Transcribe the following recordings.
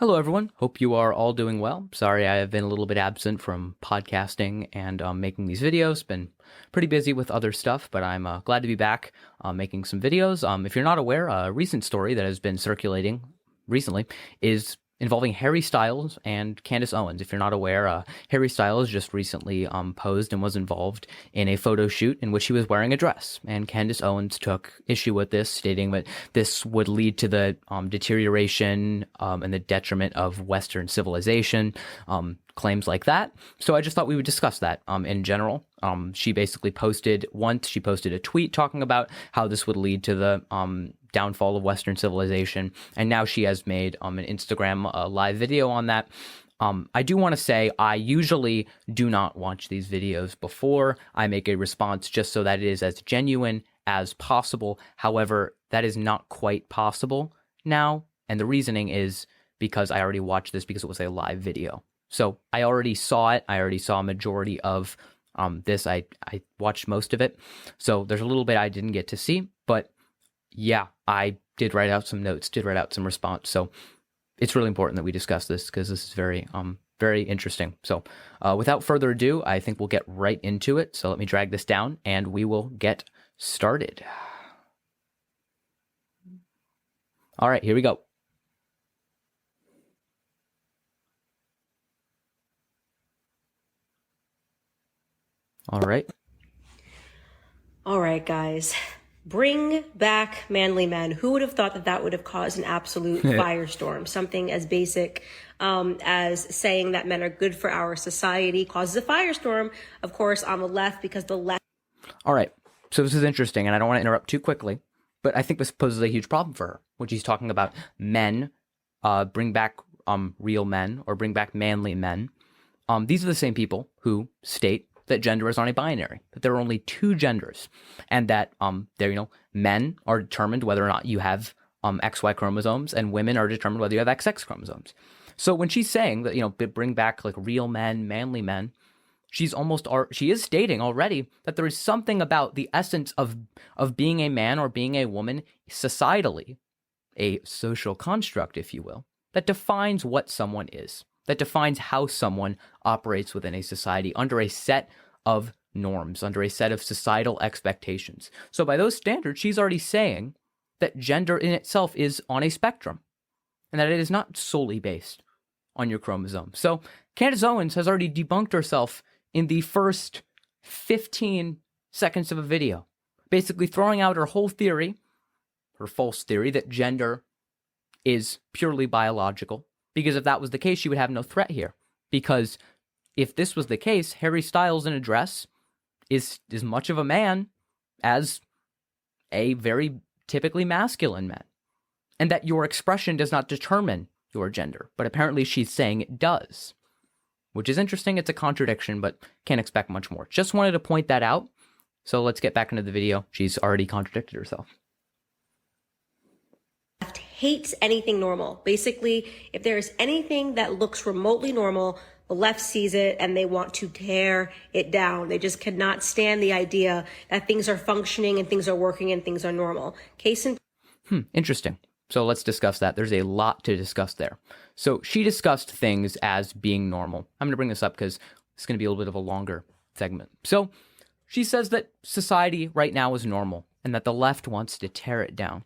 Hello, everyone. Hope you are all doing well. Sorry, I have been a little bit absent from podcasting and making these videos. Been pretty busy with other stuff, but I'm glad to be back making some videos. If you're not aware, a recent story that has been circulating recently is involving Harry Styles and Candace Owens. If you're not aware, Harry Styles just recently posed and was involved in a photo shoot in which he was wearing a dress. And Candace Owens took issue with this, stating that this would lead to the deterioration and the detriment of Western civilization, claims like that. So I just thought we would discuss that in general. She basically posted a tweet talking about how this would lead to the downfall of Western civilization, and now she has made an Instagram live video on that. I do want to say I usually do not watch these videos before I make a response, just so that it is as genuine as possible. However, that is not quite possible now, and the reasoning is because I already watched this because it was a live video. So I already saw it. I already saw a majority of this. I watched most of it. So there's a little bit I didn't get to see, but yeah, I did write out some notes, did write out some response. So it's really important that we discuss this because this is very, very interesting. So without further ado, I think we'll get right into it. So let me drag this down and we will get started. All right, here we go. All right. All right, guys. Bring back manly men. Who would have thought that that would have caused an absolute firestorm? Something as basic as saying that men are good for our society causes a firestorm, of course, on the left, because the left. All right. So this is interesting, and I don't want to interrupt too quickly, but I think this poses a huge problem for her, when she's talking about men, bring back real men, or bring back manly men. These are the same people who state that gender is not a binary, that there are only two genders, and that men are determined whether or not you have XY chromosomes, and women are determined whether you have XX chromosomes. So when she's saying that bring back like real men, manly men, she is stating already that there is something about the essence of being a man or being a woman societally, a social construct, if you will, that defines what someone is, that defines how someone operates within a society under a set of norms, under a set of societal expectations. So by those standards, she's already saying that gender in itself is on a spectrum and that it is not solely based on your chromosomes. So Candace Owens has already debunked herself in the first 15 seconds of a video, basically throwing out her whole theory, her false theory that gender is purely biological. Because if that was the case, she would have no threat here. Because if this was the case, Harry Styles in a dress is as much of a man as a very typically masculine man. And that your expression does not determine your gender. But apparently she's saying it does. Which is interesting. It's a contradiction, but can't expect much more. Just wanted to point that out. So let's get back into the video. She's already contradicted herself. Hates anything normal. Basically, if there is anything that looks remotely normal, the left sees it and they want to tear it down. They just cannot stand the idea that things are functioning and things are working and things are normal. Case in Interesting. So let's discuss that. There's a lot to discuss there. So she discussed things as being normal. I'm going to bring this up because it's going to be a little bit of a longer segment. So she says that society right now is normal and that the left wants to tear it down.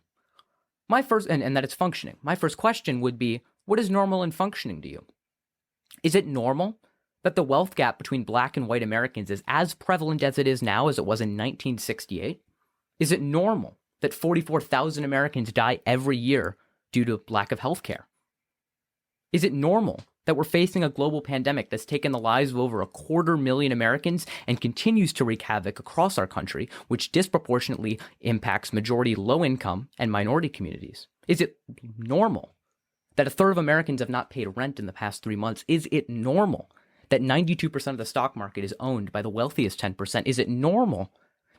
My first, and that it's functioning. My first question would be, what is normal and functioning to you? Is it normal that the wealth gap between black and white Americans is as prevalent as it is now as it was in 1968? Is it normal that 44,000 Americans die every year due to lack of health care? Is it normal that we're facing a global pandemic that's taken the lives of over 250,000 Americans and continues to wreak havoc across our country, which disproportionately impacts majority low-income and minority communities? Is it normal that a third of Americans have not paid rent in the past 3 months? Is it normal that 92% of the stock market is owned by the wealthiest 10%? Is it normal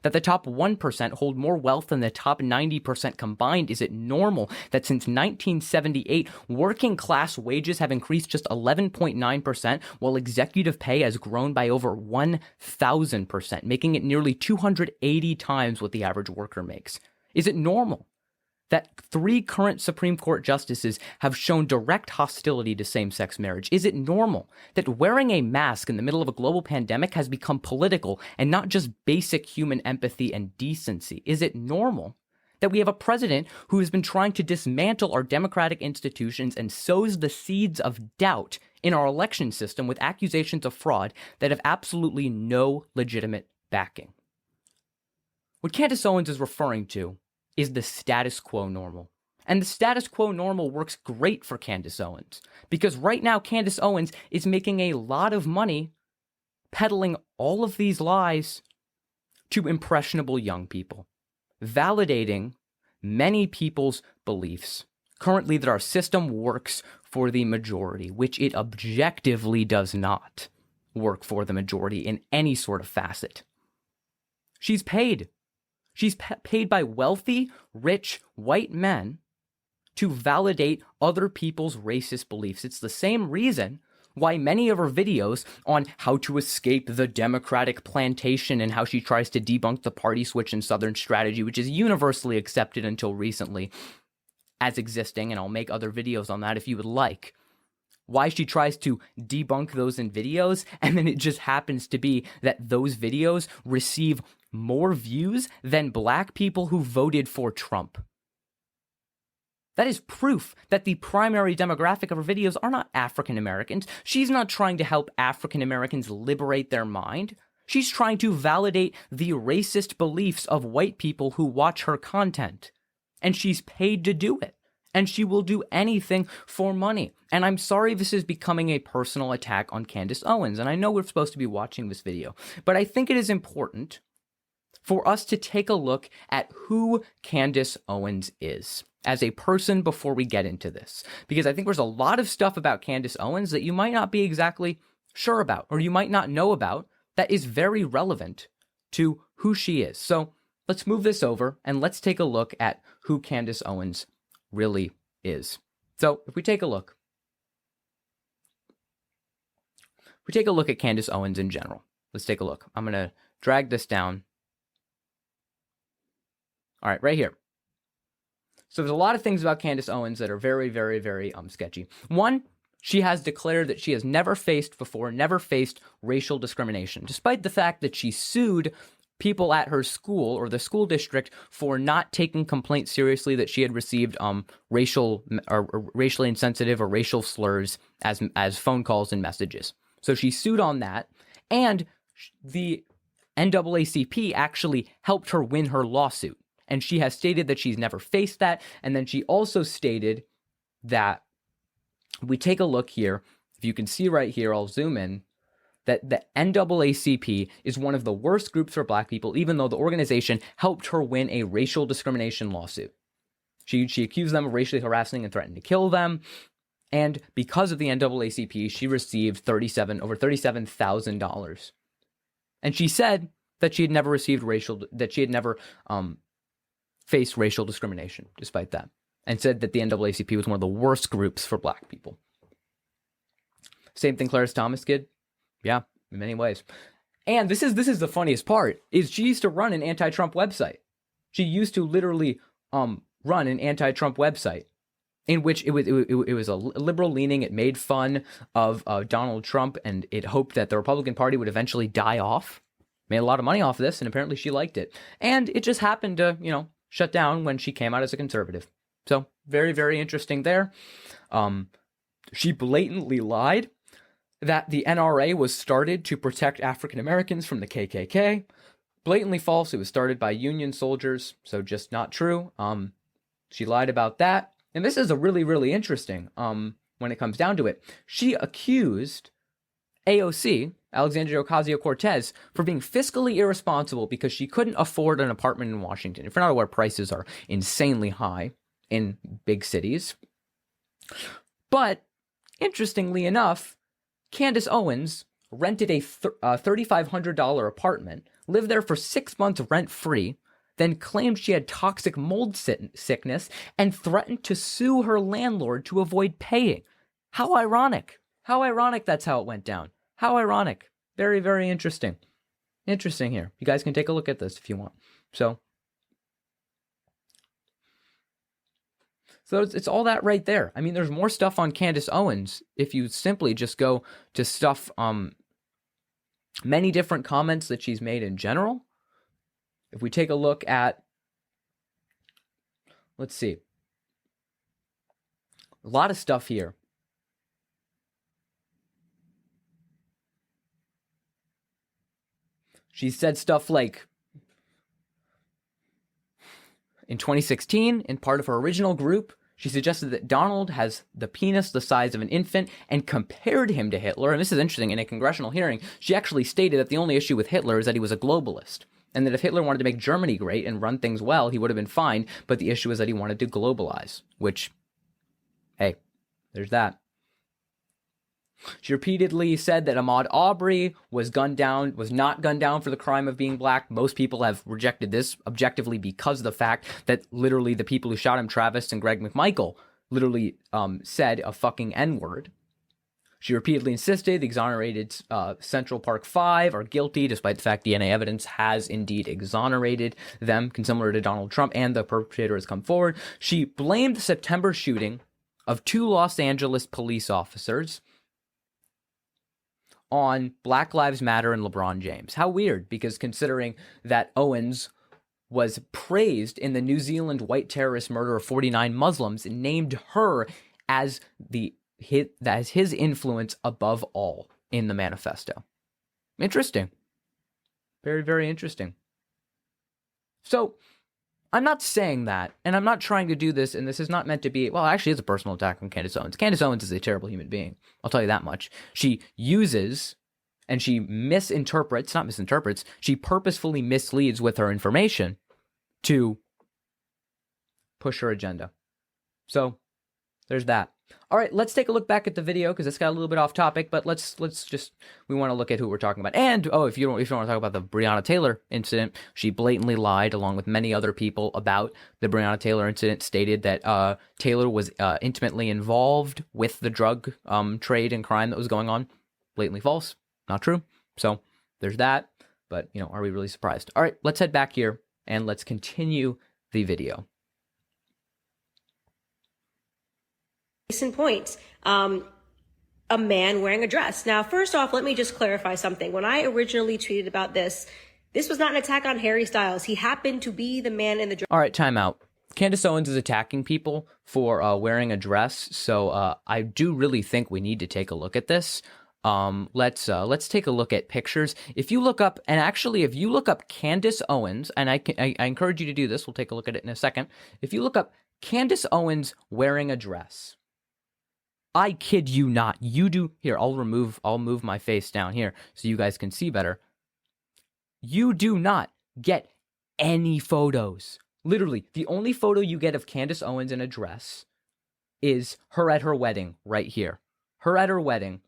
that the top 1% hold more wealth than the top 90% combined? Is it normal that since 1978, working class wages have increased just 11.9%, while executive pay has grown by over 1,000%, making it nearly 280 times what the average worker makes? Is it normal that 3 current Supreme Court justices have shown direct hostility to same-sex marriage? Is it normal that wearing a mask in the middle of a global pandemic has become political and not just basic human empathy and decency? Is it normal that we have a president who has been trying to dismantle our democratic institutions and sows the seeds of doubt in our election system with accusations of fraud that have absolutely no legitimate backing? What Candace Owens is referring to is the status quo normal. And the status quo normal works great for Candace Owens, because right now Candace Owens is making a lot of money peddling all of these lies to impressionable young people, validating many people's beliefs currently that our system works for the majority, which it objectively does not work for the majority in any sort of facet. She's paid. She's paid by wealthy, rich, white men to validate other people's racist beliefs. It's the same reason why many of her videos on how to escape the Democratic plantation and how she tries to debunk the party switch and Southern strategy, which is universally accepted until recently as existing, and I'll make other videos on that if you would like, why she tries to debunk those in videos, and then it just happens to be that those videos receive more views than black people who voted for Trump. That is proof that the primary demographic of her videos are not African Americans. She's not trying to help African Americans liberate their mind. She's trying to validate the racist beliefs of white people who watch her content. And she's paid to do it. And she will do anything for money. And I'm sorry this is becoming a personal attack on Candace Owens. And I know we're supposed to be watching this video, but I think it is important for us to take a look at who Candace Owens is as a person before we get into this. Because I think there's a lot of stuff about Candace Owens that you might not be exactly sure about, or you might not know about, that is very relevant to who she is. So let's move this over and let's take a look at who Candace Owens really is. So if we take a look at Candace Owens in general, let's take a look. I'm going to drag this down. All right, right here. So there's a lot of things about Candace Owens that are very, very, very sketchy. One, she has declared that she has never faced racial discrimination, despite the fact that she sued people at her school or the school district for not taking complaints seriously that she had received racially insensitive or racial slurs as phone calls and messages. So she sued on that, and the NAACP actually helped her win her lawsuit. And she has stated that she's never faced that. And then she also stated that, we take a look here, if you can see right here, I'll zoom in, that the NAACP is one of the worst groups for black people, even though the organization helped her win a racial discrimination lawsuit. She accused them of racially harassing and threatened to kill them. And because of the NAACP, she received over $37,000. And she said that she had never faced racial discrimination despite that, and said that the NAACP was one of the worst groups for black people. Same thing Clarence Thomas did. Yeah, in many ways. And this is the funniest part, is she used to run an anti-Trump website. She used to literally run an anti-Trump website in which it was a liberal leaning. It made fun of Donald Trump, and it hoped that the Republican Party would eventually die off. Made a lot of money off of this, and apparently she liked it. And it just happened to, shut down when she came out as a conservative. So very, very interesting there. She blatantly lied that the NRA was started to protect African Americans from the KKK. Blatantly false. It was started by Union soldiers, so just not true. She lied about that. And this is a really, really interesting when it comes down to it. She accused AOC, Alexandria Ocasio-Cortez, for being fiscally irresponsible because she couldn't afford an apartment in Washington. If you're not aware, prices are insanely high in big cities. But interestingly enough, Candace Owens rented a $3,500 apartment, lived there for 6 months rent-free, then claimed she had toxic mold sickness and threatened to sue her landlord to avoid paying. How ironic. How ironic that's how it went down. How ironic. Very, very interesting. Interesting here. You guys can take a look at this if you want. So, So it's all that right there. I mean, there's more stuff on Candace Owens if you simply just go to stuff, many different comments that she's made in general. If we take a look at, let's see, a lot of stuff here. She said stuff like, in 2016, in part of her original group, she suggested that Donald has the penis the size of an infant and compared him to Hitler. And this is interesting. In a congressional hearing, she actually stated that the only issue with Hitler is that he was a globalist, and that if Hitler wanted to make Germany great and run things well, he would have been fine. But the issue is that he wanted to globalize, which, hey, there's that. She repeatedly said that Ahmaud Arbery was not gunned down for the crime of being black. Most people have rejected this objectively because of the fact that literally the people who shot him, Travis and Greg McMichael, literally said a fucking N-word. She repeatedly insisted the exonerated Central Park Five are guilty, despite the fact DNA evidence has indeed exonerated them, similar to Donald Trump, and the perpetrator has come forward. She blamed the September shooting of 2 Los Angeles police officers on Black Lives Matter and LeBron James. How weird, because considering that Owens was praised in the New Zealand white terrorist murder of 49 Muslims and named her as his influence above all in the manifesto. Interesting. Very, very interesting. So, I'm not saying that, and I'm not trying to do this, and this is not meant to be, well, actually it's a personal attack on Candace Owens. Candace Owens is a terrible human being. I'll tell you that much. She uses, and she she purposefully misleads with her information to push her agenda. So, there's that. All right, let's take a look back at the video, because it's got a little bit off topic, but let's just, we want to look at who we're talking about. And, if you don't want to talk about the Breonna Taylor incident, she blatantly lied, along with many other people, about the Breonna Taylor incident, stated that Taylor was intimately involved with the drug trade and crime that was going on. Blatantly false. Not true. So, there's that. But, are we really surprised? All right, let's head back here, and let's continue the video. Case in point, a man wearing a dress. Now, first off, let me just clarify something. When I originally tweeted about this was not an attack on Harry Styles. He happened to be the man in the dress. All right, time out. Candace Owens is attacking people for wearing a dress, so I do really think we need to take a look at this. Let's take a look at pictures. If you look up, and actually, if you look up Candace Owens, and I encourage you to do this, we'll take a look at it in a second. If you look up Candace Owens wearing a dress, I kid you not. You do. Here, I'll move my face down here so you guys can see better. You do not get any photos. Literally, the only photo you get of Candace Owens in a dress is her at her wedding right here. Her at her wedding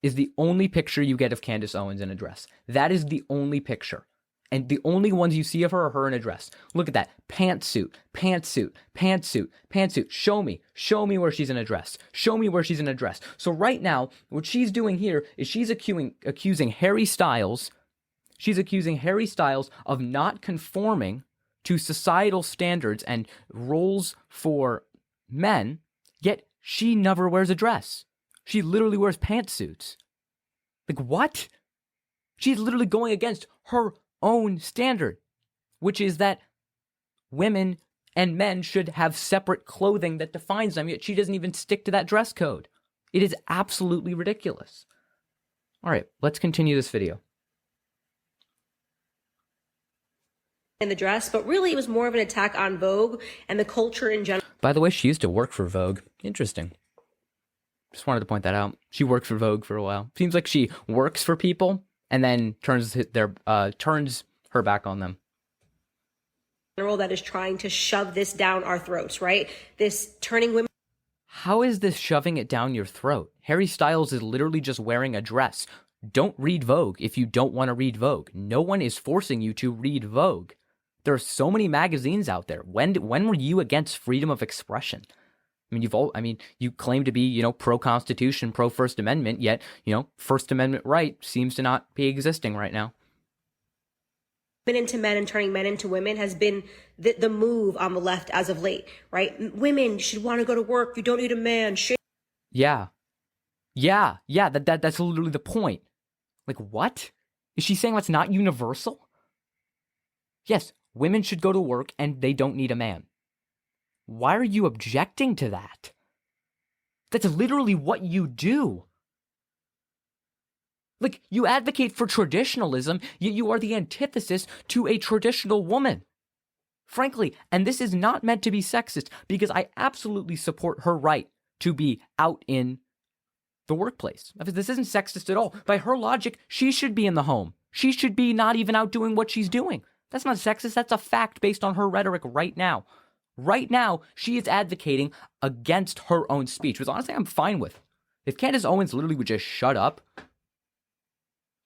is the only picture you get of Candace Owens in a dress. That is the only picture. And the only ones you see of her are her in a dress. Look at that. Pantsuit, pantsuit, pantsuit, pantsuit. Show me where she's in a dress. Show me where she's in a dress. So right now, what she's doing here is she's accusing Harry Styles. She's accusing Harry Styles of not conforming to societal standards and roles for men, yet she never wears a dress. She literally wears pantsuits. Like, what? She's literally going against her own standard, which is that women and men should have separate clothing that defines them, yet she doesn't even stick to that dress code. It is absolutely ridiculous. All right, let's continue this video. In the dress, but really it was more of an attack on Vogue and the culture in general. By the way, she used to work for Vogue. Interesting. Just wanted to point that out. She worked for Vogue for a while. Seems like she works for people and then turns her back on them. That is trying to shove this down our throats, right? This turning women. How is this shoving it down your throat? Harry Styles is literally just wearing a dress. Don't read Vogue if you don't want to read Vogue. No one is forcing you to read Vogue. There are so many magazines out there. When were you against freedom of expression? You claim to be, pro-Constitution, pro-First Amendment, yet, First Amendment right seems to not be existing right now. into men and turning men into women has been the move on the left as of late, right? Women should want to go to work. You don't need a man. Yeah. That's literally the point. Like, what? Is she saying that's not universal? Yes, women should go to work and they don't need a man. Why are you objecting to that? That's literally what you do. Like, you advocate for traditionalism, yet you are the antithesis to a traditional woman. Frankly, and this is not meant to be sexist, because I absolutely support her right to be out in the workplace. This isn't sexist at all. By her logic, she should be in the home. She should be not even out doing what she's doing. That's not sexist. That's a fact based on her rhetoric right now. Right now, she is advocating against her own speech, which honestly I'm fine with. If Candace Owens literally would just shut up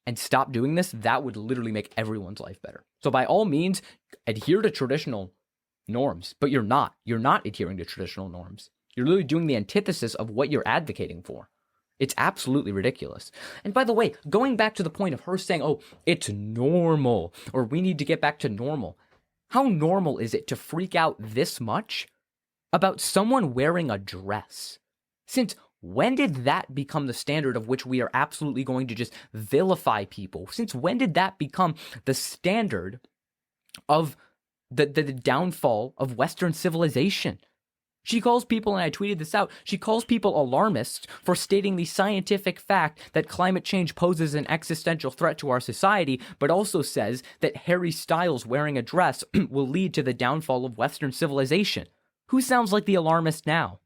and stop doing this, that would literally make everyone's life better. So by all means, adhere to traditional norms, but you're not. You're not adhering to traditional norms. You're literally doing the antithesis of what you're advocating for. It's absolutely ridiculous. And by the way, going back to the point of her saying, oh, it's normal, or we need to get back to normal. How normal is it to freak out this much about someone wearing a dress? Since when did that become the standard of which we are absolutely going to just vilify people? Since when did that become the standard of the downfall of Western civilization? She calls people, and I tweeted this out, she calls people alarmists for stating the scientific fact that climate change poses an existential threat to our society, but also says that Harry Styles wearing a dress will lead to the downfall of Western civilization. Who sounds like the alarmist now?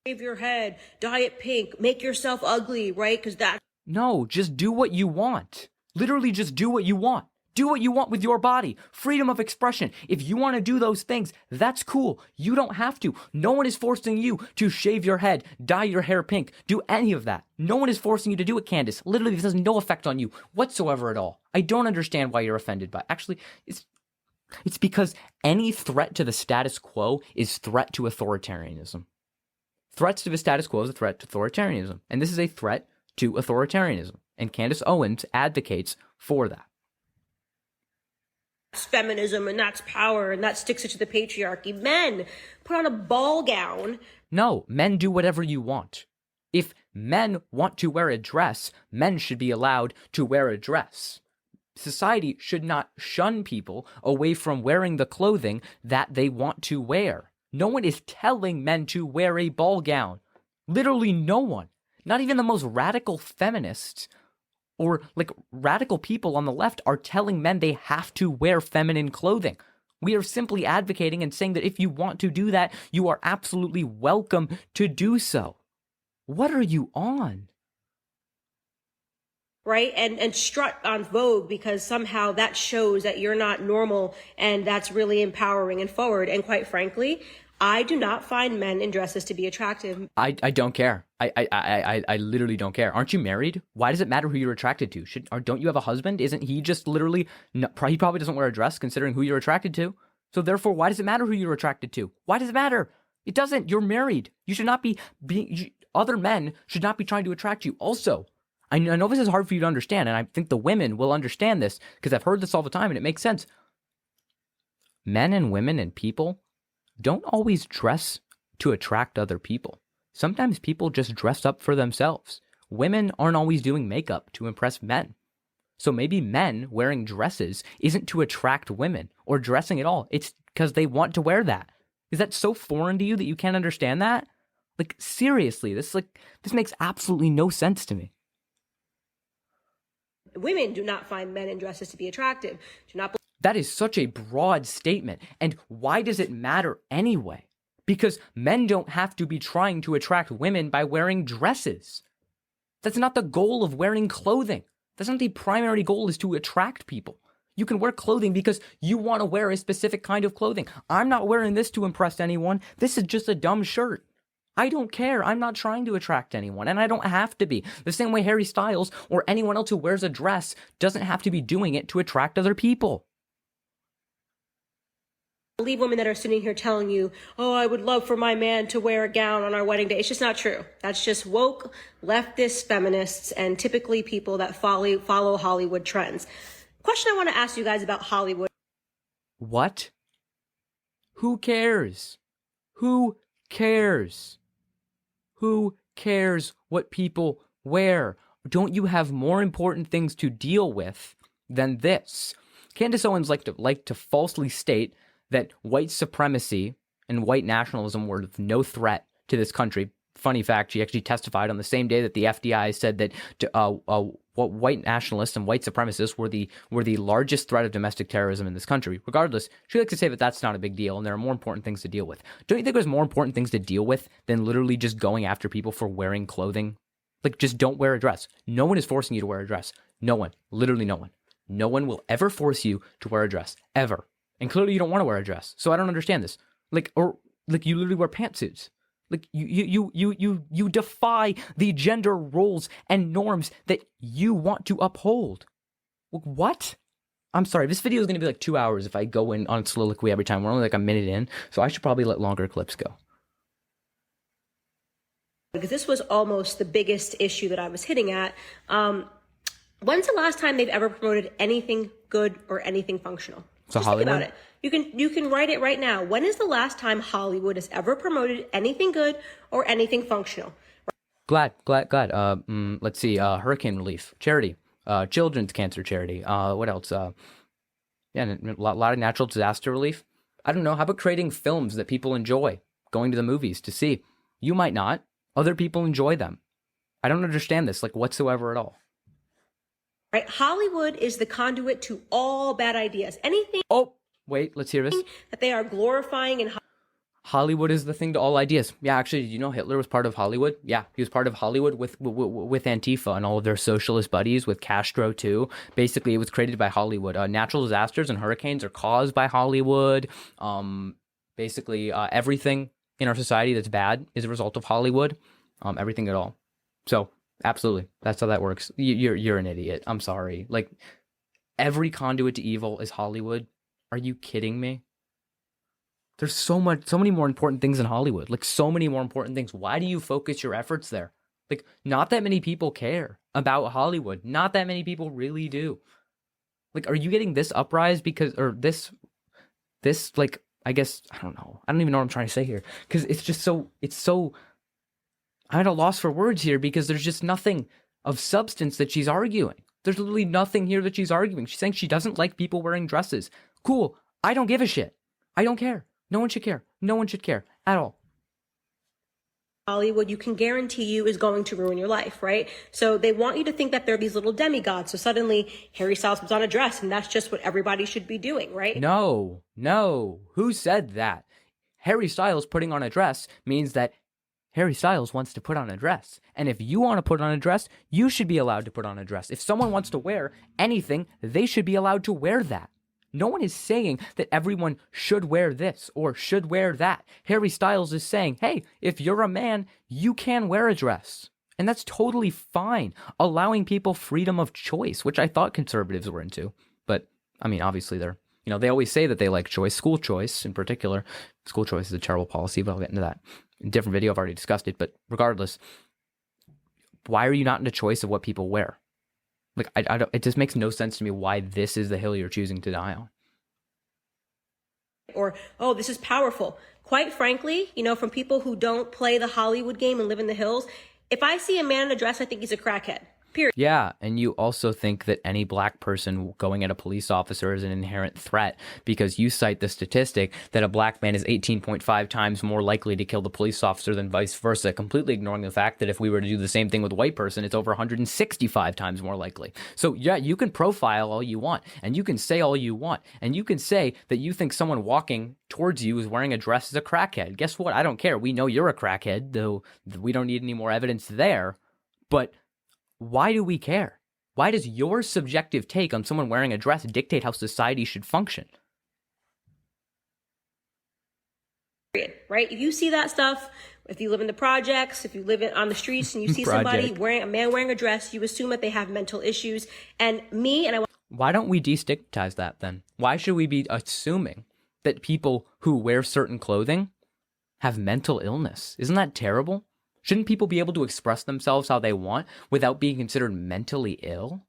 Shave your head, dye it pink, make yourself ugly, right? Because that. No, just do what you want. Literally just do what you want. Do what you want with your body. Freedom of expression. If you want to do those things, that's cool. You don't have to. No one is forcing you to shave your head, dye your hair pink, do any of that. No one is forcing you to do it, Candace. Literally, this has no effect on you whatsoever at all. I don't understand why you're offended by it. Actually, it's because any threat to the status quo is threat to authoritarianism. Threats to the status quo is a threat to authoritarianism. And this is a threat to authoritarianism. And Candace Owens advocates for that. That's feminism, and that's power, and that sticks it to the patriarchy. Men, put on a ball gown. No, men do whatever you want. If men want to wear a dress, men should be allowed to wear a dress. Society should not shun people away from wearing the clothing that they want to wear. No one is telling men to wear a ball gown. Literally no one. Not even the most radical feminists or like radical people on the left are telling men they have to wear feminine clothing. We are simply advocating and saying that if you want to do that, you are absolutely welcome to do so. What are you on? Right? And strut on Vogue because somehow that shows that you're not normal, and that's really empowering and forward. And quite frankly, I do not find men in dresses to be attractive. I don't care. I literally don't care. Aren't you married? Why does it matter who you're attracted to? Don't you have a husband? Isn't he just literally, he probably doesn't wear a dress considering who you're attracted to. So therefore, why does it matter who you're attracted to? Why does it matter? It doesn't. You're married. You should not be other men should not be trying to attract you. Also, I know this is hard for you to understand, and I think the women will understand this because I've heard this all the time and it makes sense. Men and women and people don't always dress to attract other people. Sometimes people just dress up for themselves. Women aren't always doing makeup to impress men. So maybe men wearing dresses isn't to attract women or dressing at all. It's because they want to wear that. Is that so foreign to you that you can't understand that? Like, seriously, this makes absolutely no sense to me. Women do not find men in dresses to be attractive. Do not. That is such a broad statement. And why does it matter anyway? Because men don't have to be trying to attract women by wearing dresses. That's not the goal of wearing clothing. That's not the primary goal, is to attract people. You can wear clothing because you want to wear a specific kind of clothing. I'm not wearing this to impress anyone. This is just a dumb shirt. I don't care. I'm not trying to attract anyone, and I don't have to be. The same way Harry Styles or anyone else who wears a dress doesn't have to be doing it to attract other people. believe women that are sitting here telling you, oh, I would love for my man to wear a gown on our wedding day. It's just not true. That's just woke leftist feminists and typically people that follow Hollywood trends. Question I want to ask you guys about Hollywood. What? Who cares? Who cares? Who cares what people wear? Don't you have more important things to deal with than this? Candace Owens liked to falsely state that white supremacy and white nationalism were of no threat to this country. Funny fact, she actually testified on the same day that the FBI said that white nationalists and white supremacists were the largest threat of domestic terrorism in this country. Regardless, she likes to say that that's not a big deal and there are more important things to deal with. Don't you think there's more important things to deal with than literally just going after people for wearing clothing? Like, just don't wear a dress. No one is forcing you to wear a dress. No one. Literally no one. No one will ever force you to wear a dress. Ever. And clearly you don't want to wear a dress. So I don't understand this. Like you literally wear pantsuits. Like you defy the gender roles and norms that you want to uphold. What? I'm sorry, this video is going to be like 2 hours if I go in on soliloquy every time. We're only like a minute in, so I should probably let longer clips go. Because this was almost the biggest issue that I was hitting at. When's the last time they've ever promoted anything good or anything functional? So just Hollywood? think about it. You can write it right now. When is the last time Hollywood has ever promoted anything good or anything functional? Glad. Let's see. Hurricane relief charity, children's cancer charity. What else? Yeah, a lot of natural disaster relief. I don't know. How about creating films that people enjoy, going to the movies to see? You might not. Other people enjoy them. I don't understand this, like, whatsoever at all. Right? Hollywood is the conduit to all bad ideas. Anything. Oh, wait, let's hear this. That they are glorifying and. Hollywood is the thing to all ideas. Yeah, actually, did you know Hitler was part of Hollywood? Yeah, he was part of Hollywood with Antifa and all of their socialist buddies, with Castro too. Basically, it was created by Hollywood. Natural disasters and hurricanes are caused by Hollywood. Basically, everything in our society that's bad is a result of Hollywood. Everything at all. So, absolutely, that's how that works. You're an idiot. I'm sorry. Like, every conduit to evil is Hollywood. Are you kidding me? There's so many more important things in Hollywood. Like, so many more important things. Why do you focus your efforts there? Like, not that many people care about Hollywood. Not that many people really do. Like, are you getting this uprise because, or this, like, I guess, I don't know. I don't even know what I'm trying to say here. Because it's just so, I'm at a loss for words here because there's just nothing of substance that she's arguing. There's literally nothing here that she's arguing. She's saying she doesn't like people wearing dresses. Cool. I don't give a shit. I don't care. No one should care. No one should care at all. Hollywood, you can guarantee you, is going to ruin your life, right? So they want you to think that they're these little demigods. So suddenly Harry Styles puts on a dress and that's just what everybody should be doing, right? No. Who said that? Harry Styles putting on a dress means that Harry Styles wants to put on a dress. And if you want to put on a dress, you should be allowed to put on a dress. If someone wants to wear anything, they should be allowed to wear that. No one is saying that everyone should wear this or should wear that. Harry Styles is saying, hey, if you're a man, you can wear a dress. And that's totally fine. Allowing people freedom of choice, which I thought conservatives were into. But, I mean, obviously they're, they always say that they like choice, school choice in particular. School choice is a terrible policy, but I'll get into that. In a different video, I've already discussed it. But regardless, why are you not into choice of what people wear? Like, I don't, it just makes no sense to me why this is the hill you're choosing to die on. Or, oh, this is powerful. Quite frankly, from people who don't play the Hollywood game and live in the hills, if I see a man in a dress, I think he's a crackhead. Period. Yeah, and you also think that any black person going at a police officer is an inherent threat because you cite the statistic that a black man is 18.5 times more likely to kill the police officer than vice versa, completely ignoring the fact that if we were to do the same thing with a white person, it's over 165 times more likely. So yeah, you can profile all you want, and you can say all you want, and you can say that you think someone walking towards you is wearing a dress as a crackhead. Guess what? I don't care. We know you're a crackhead, though we don't need any more evidence there, but why do we care? Why does your subjective take on someone wearing a dress dictate how society should function? Right? If you see that stuff, if you live in the projects, if you live on the streets and you see somebody a man wearing a dress, you assume that they have mental issues. And why don't we destigmatize that then? Why should we be assuming that people who wear certain clothing have mental illness. Isn't that terrible? Shouldn't people be able to express themselves how they want without being considered mentally ill?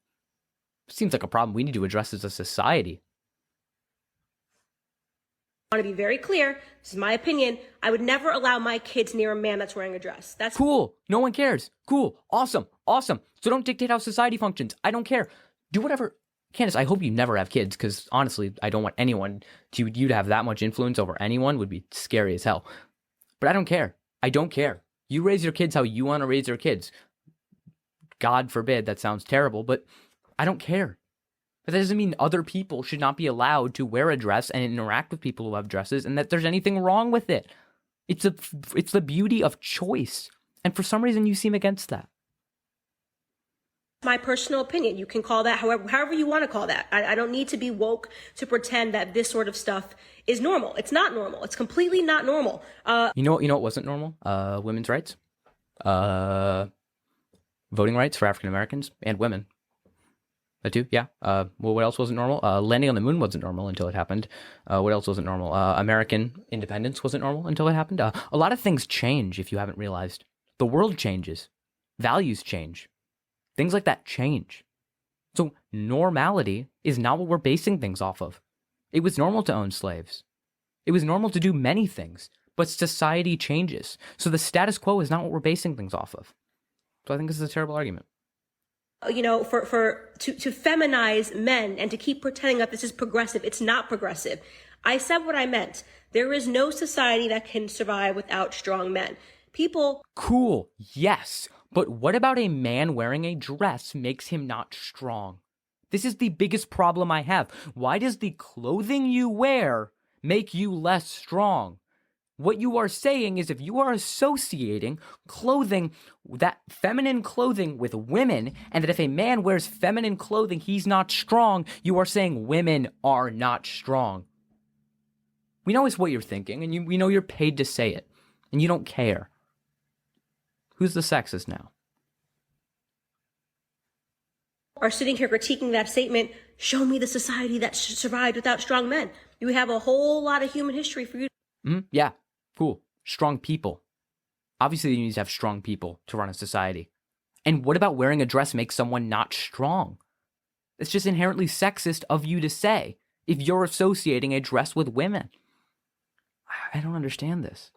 Seems like a problem we need to address as a society. I want to be very clear. This is my opinion. I would never allow my kids near a man that's wearing a dress. That's cool. No one cares. Cool. Awesome. Awesome. So don't dictate how society functions. I don't care. Do whatever. Candace, I hope you never have kids, because honestly, I don't want you to have that much influence over anyone. Would be scary as hell. But I don't care. I don't care. You raise your kids how you want to raise your kids. God forbid, that sounds terrible, but I don't care. But that doesn't mean other people should not be allowed to wear a dress and interact with people who have dresses, and that there's anything wrong with it. It's the beauty of choice. And for some reason, you seem against that. My personal opinion. You can call that however you want to call that. I don't need to be woke to pretend that this sort of stuff is normal. It's not normal. It's completely not normal. You know what wasn't normal? Women's rights, voting rights for African Americans and women. That too, yeah. Well, what else wasn't normal? Landing on the moon wasn't normal until it happened. What else wasn't normal? American independence wasn't normal until it happened. A lot of things change if you haven't realized. The world changes. Values change. Things like that change. So normality is not what we're basing things off of. It was normal to own slaves. It was normal to do many things, but society changes. So the status quo is not what we're basing things off of. So I think this is a terrible argument. You know, to feminize men and to keep pretending that this is progressive. It's not progressive. I said what I meant. There is no society that can survive without strong men. People. Cool. Yes. But what about a man wearing a dress makes him not strong? This is the biggest problem I have. Why does the clothing you wear make you less strong? What you are saying is if you are associating clothing, that feminine clothing with women, and that if a man wears feminine clothing, he's not strong, you are saying women are not strong. We know it's what you're thinking, and we know you're paid to say it, and you don't care. Who's the sexist now? Are sitting here critiquing that statement. Show me the society that survived without strong men. You have a whole lot of human history for you. Yeah. Cool. Strong people. Obviously, you need to have strong people to run a society. And what about wearing a dress makes someone not strong? It's just inherently sexist of you to say if you're associating a dress with women. I don't understand this.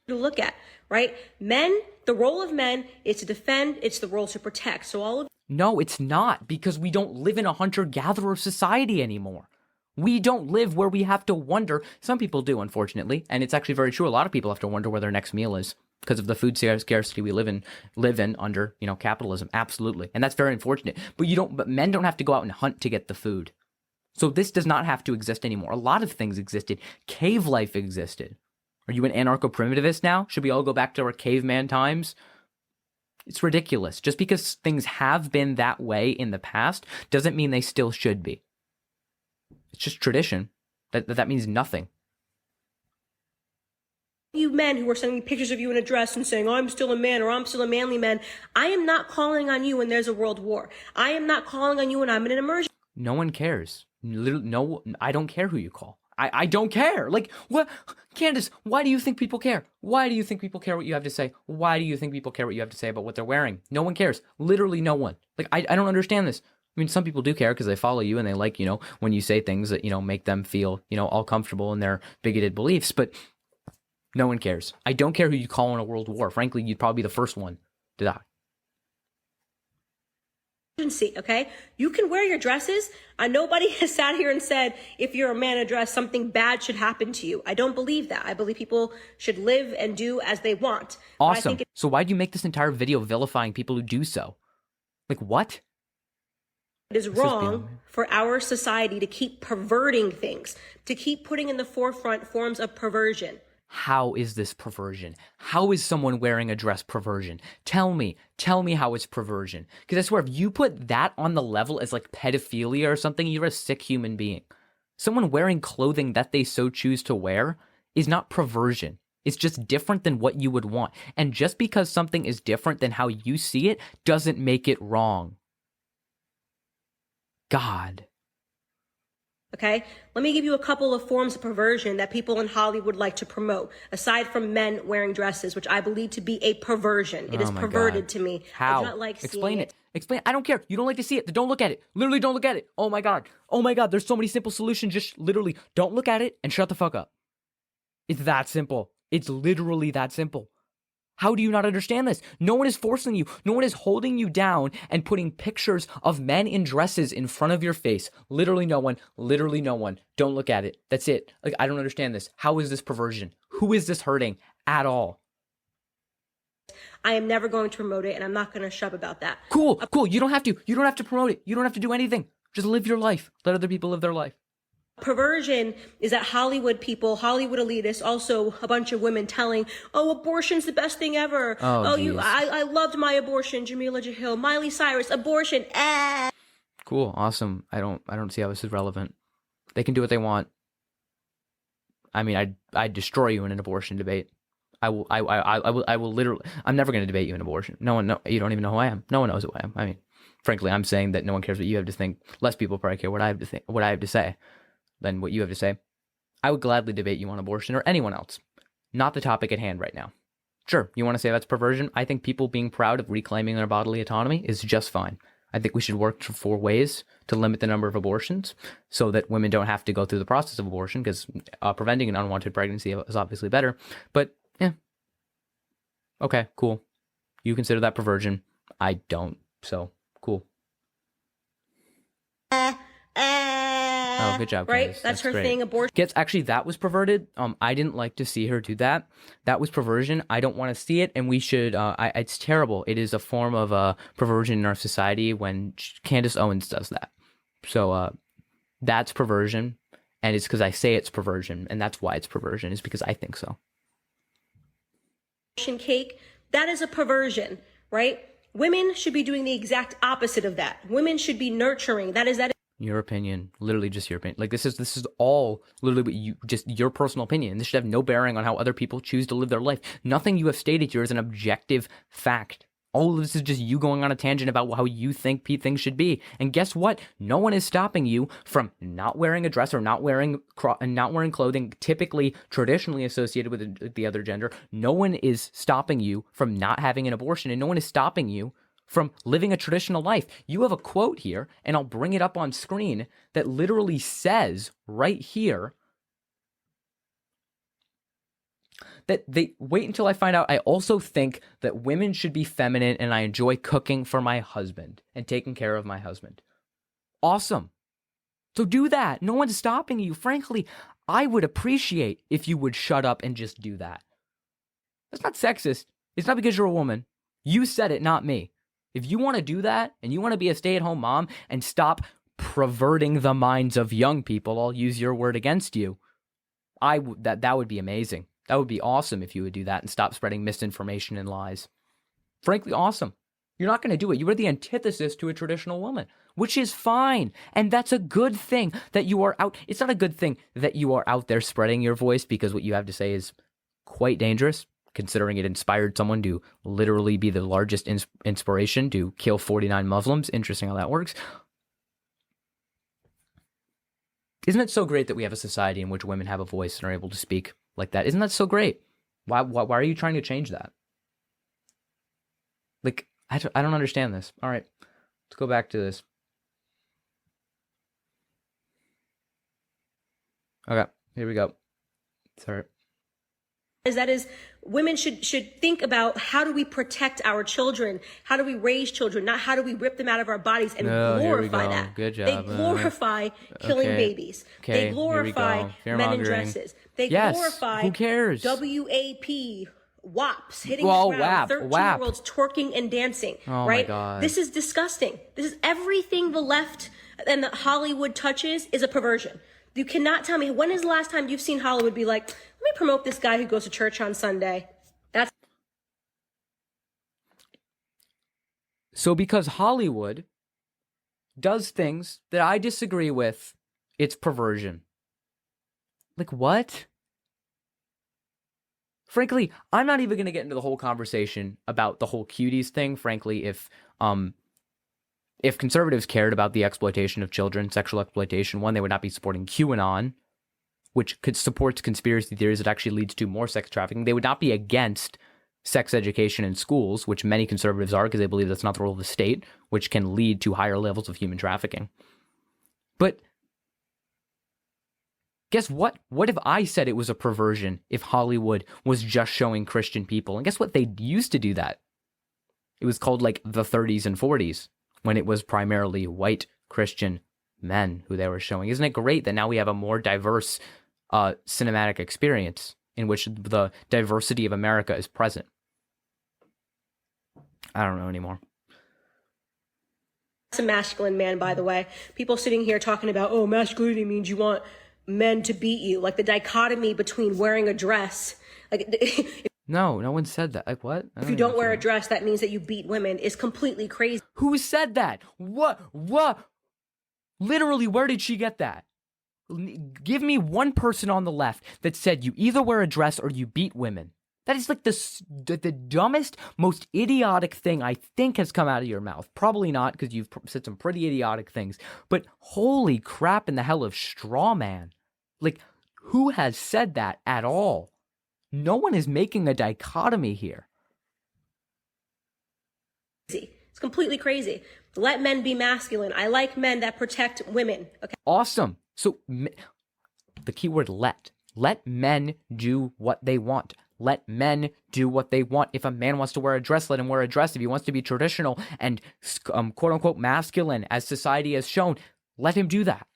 To look at, right? Men, the role of men is to defend, it's the role to protect. So all of. No, it's not, because we don't live in a hunter-gatherer society anymore. We don't live where we have to wonder. Some people do, unfortunately, and it's actually very true. A lot of people have to wonder where their next meal is because of the food scarcity we live in under, capitalism. Absolutely. And that's very unfortunate. But men don't have to go out and hunt to get the food. So this does not have to exist anymore. A lot of things existed. Cave life existed. Are you an anarcho-primitivist now? Should we all go back to our caveman times? It's ridiculous. Just because things have been that way in the past doesn't mean they still should be. It's just tradition. That means nothing. You men who are sending me pictures of you in a dress and saying, I'm still a man or I'm still a manly man, I am not calling on you when there's a world war. I am not calling on you when I'm in an emergency. No one cares. No, I don't care who you call. I don't care. Like, what? Candace, why do you think people care? Why do you think people care what you have to say? Why do you think people care what you have to say about what they're wearing? No one cares. Literally no one. Like, I don't understand this. I mean, some people do care because they follow you and they like, when you say things that, make them feel, all comfortable in their bigoted beliefs, but no one cares. I don't care who you call in a world war. Frankly, you'd probably be the first one to die. Okay? You can wear your dresses. Nobody has sat here and said, if you're a man in a dress, something bad should happen to you. I don't believe that. I believe people should live and do as they want. Awesome. So why'd you make this entire video vilifying people who do so? Like, what? It is wrong for our society to keep perverting things, to keep putting in the forefront forms of perversion. How is this perversion? How is someone wearing a dress perversion? Tell me how it's perversion. Because I swear, if you put that on the level as like pedophilia or something, you're a sick human being. Someone wearing clothing that they so choose to wear is not perversion. It's just different than what you would want. And just because something is different than how you see it doesn't make it wrong. God. Okay, let me give you a couple of forms of perversion that people in Hollywood like to promote, aside from men wearing dresses, which I believe to be a perversion. It is Oh my perverted God. to me. How? I do not like Explain seeing it. it. Explain. I don't care. You don't like to see it. Then don't look at it. Literally, don't look at it. Oh my God. Oh my God. There's so many simple solutions. Just literally don't look at it and shut the fuck up. It's that simple. It's literally that simple. How do you not understand this? No one is forcing you. No one is holding you down and putting pictures of men in dresses in front of your face. Literally no one. Literally no one. Don't look at it. That's it. Like, I don't understand this. How is this perversion? Who is this hurting at all? I am never going to promote it, and I'm not going to shove about that. Cool. You don't have to. You don't have to promote it. You don't have to do anything. Just live your life. Let other people live their life. Perversion is that Hollywood people, Hollywood elitists, also a bunch of women telling, "Oh, abortion's the best thing ever. I loved my abortion, Jamila Jahil, Miley Cyrus, abortion." Cool, awesome. I don't see how this is relevant. They can do what they want. I mean, I'd destroy you in an abortion debate. I will literally. I'm never going to debate you in abortion. No one, no, you don't even know who I am. No one knows who I am. I mean, frankly, I'm saying that no one cares what you have to think. Less people probably care what I have to think, what I have to say, than what you have to say. I would gladly debate you on abortion or anyone else. Not the topic at hand right now. Sure, you want to say that's perversion? I think people being proud of reclaiming their bodily autonomy is just fine. I think we should work for ways to limit the number of abortions so that women don't have to go through the process of abortion, because preventing an unwanted pregnancy is obviously better. But, yeah. Okay, cool. You consider that perversion. I don't. So, cool. Oh, good job, Right? Candace. That's her great. thing, abortion. Actually, that was perverted. I didn't like to see her do that. That was perversion. I don't want to see it, and we should. It's terrible. It is a form of perversion in our society when Candace Owens does that. So that's perversion, and it's because I say it's perversion, and that's why it's perversion. Is because I think so. Cake, that is a perversion, right? Women should be doing the exact opposite of that. Women should be nurturing. That is your opinion, literally just your opinion. Like this is all literally what you just your personal opinion. This should have no bearing on how other people choose to live their life. Nothing you have stated here is an objective fact. All of this is just you going on a tangent about how you think things should be. And guess what? No one is stopping you from not wearing a dress or not wearing clothing typically traditionally associated with the other gender. No one is stopping you from not having an abortion, and no one is stopping you from living a traditional life. You have a quote here, and I'll bring it up on screen, that literally says right here that they wait until I find out. I also think that women should be feminine, and I enjoy cooking for my husband and taking care of my husband. Awesome. So do that. No one's stopping you. Frankly, I would appreciate if you would shut up and just do that. That's not sexist. It's not because you're a woman. You said it, not me. If you want to do that and you want to be a stay-at-home mom and stop perverting the minds of young people, I'll use your word against you. That would be amazing. That would be awesome if you would do that and stop spreading misinformation and lies. Frankly, awesome. You're not going to do it. You are the antithesis to a traditional woman, which is fine. And that's a good thing that you are out. It's not a good thing that you are out there spreading your voice, because what you have to say is quite dangerous, considering it inspired someone to literally be the largest inspiration to kill 49 Muslims. Interesting how that works. Isn't it so great that we have a society in which women have a voice and are able to speak like that? Isn't that so great? Why are you trying to change that? Like, I don't understand this. All right, let's go back to this. Okay, here we go. Sorry. That is, women should think about, how do we protect our children? How do we raise children? Not how do we rip them out of our bodies and glorify that. Good job. They glorify killing babies. They glorify men in dresses. They glorify who cares? WAP, WAPs, hitting the ground, 13-year-olds twerking and dancing. Oh right? My God. This is disgusting. This is everything the left and the Hollywood touches is a perversion. You cannot tell me, when is the last time you've seen Hollywood be like, let me promote this guy who goes to church on Sunday? That's so because Hollywood does things that I disagree with, it's perversion. Like what? Frankly, I'm not even going to get into the whole conversation about the whole cuties thing. Frankly, if conservatives cared about the exploitation of children, sexual exploitation, one, they would not be supporting QAnon, which supports conspiracy theories that actually leads to more sex trafficking. They would not be against sex education in schools, which many conservatives are because they believe that's not the role of the state, which can lead to higher levels of human trafficking. But guess what? What if I said it was a perversion if Hollywood was just showing Christian people? And guess what? They used to do that. It was called like the 30s and 40s when it was primarily white Christian men who they were showing. Isn't it great that now we have a more diverse cinematic experience in which the diversity of America is present? I don't know anymore. That's a masculine man, by the way. People sitting here talking about, oh, masculinity means you want men to beat you. Like the dichotomy between wearing a dress. Like No one said that. Like what? If you don't wear a dress, that means that you beat women is completely crazy. Who said that? What? Literally, where did she get that? Give me one person on the left that said you either wear a dress or you beat women. That is like the dumbest, most idiotic thing I think has come out of your mouth. Probably not, because you've said some pretty idiotic things. But holy crap in the hell of straw man. Like, who has said that at all? No one is making a dichotomy here. It's completely crazy. Let men be masculine. I like men that protect women. Okay. Awesome. So the key word let. Let men do what they want. Let men do what they want. If a man wants to wear a dress, let him wear a dress. If he wants to be traditional and quote-unquote masculine, as society has shown, let him do that.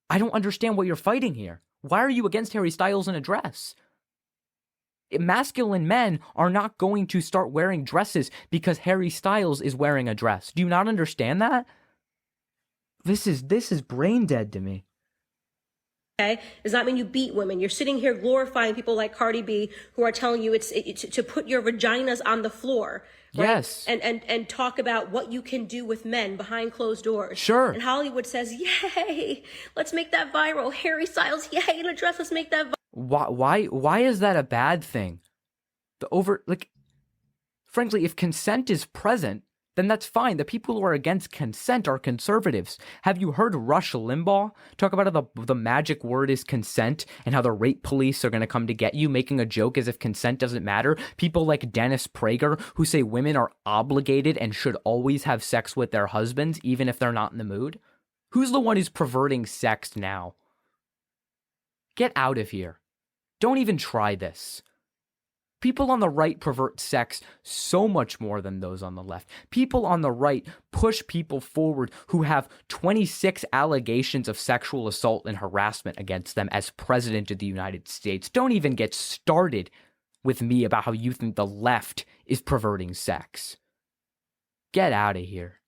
I don't understand what you're fighting here. Why are you against Harry Styles in a dress? Masculine men are not going to start wearing dresses because Harry Styles is wearing a dress. Do you not understand that? This is brain dead to me. Okay, does not mean you beat women. You're sitting here glorifying people like Cardi B who are telling you it's to put your vaginas on the floor. Right? Yes. And talk about what you can do with men behind closed doors. Sure. And Hollywood says, yay, let's make that viral. Harry Styles, yay, in a dress, let's make that viral. Why is that a bad thing? Frankly, if consent is present, then that's fine. The people who are against consent are conservatives. Have you heard Rush Limbaugh talk about how the magic word is consent and how the rape police are going to come to get you, making a joke as if consent doesn't matter? People like Dennis Prager, who say women are obligated and should always have sex with their husbands, even if they're not in the mood. Who's the one who's perverting sex now? Get out of here. Don't even try this. People on the right pervert sex so much more than those on the left. People on the right push people forward who have 26 allegations of sexual assault and harassment against them as president of the United States. Don't even get started with me about how you think the left is perverting sex. Get out of here.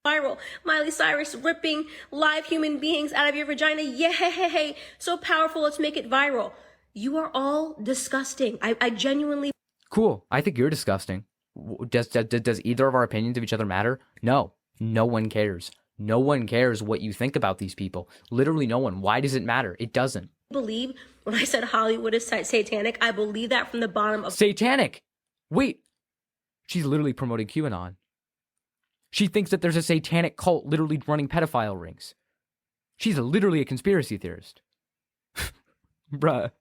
Viral. Miley Cyrus ripping live human beings out of your vagina. Yay! So powerful, let's make it viral. You are all disgusting. I genuinely... Cool. I think you're disgusting. Does either of our opinions of each other matter? No. No one cares. No one cares what you think about these people. Literally no one. Why does it matter? It doesn't. Believe when I said Hollywood is satanic, I believe that from the bottom of... Satanic? Wait. She's literally promoting QAnon. She thinks that there's a satanic cult literally running pedophile rings. She's literally a conspiracy theorist. Bruh.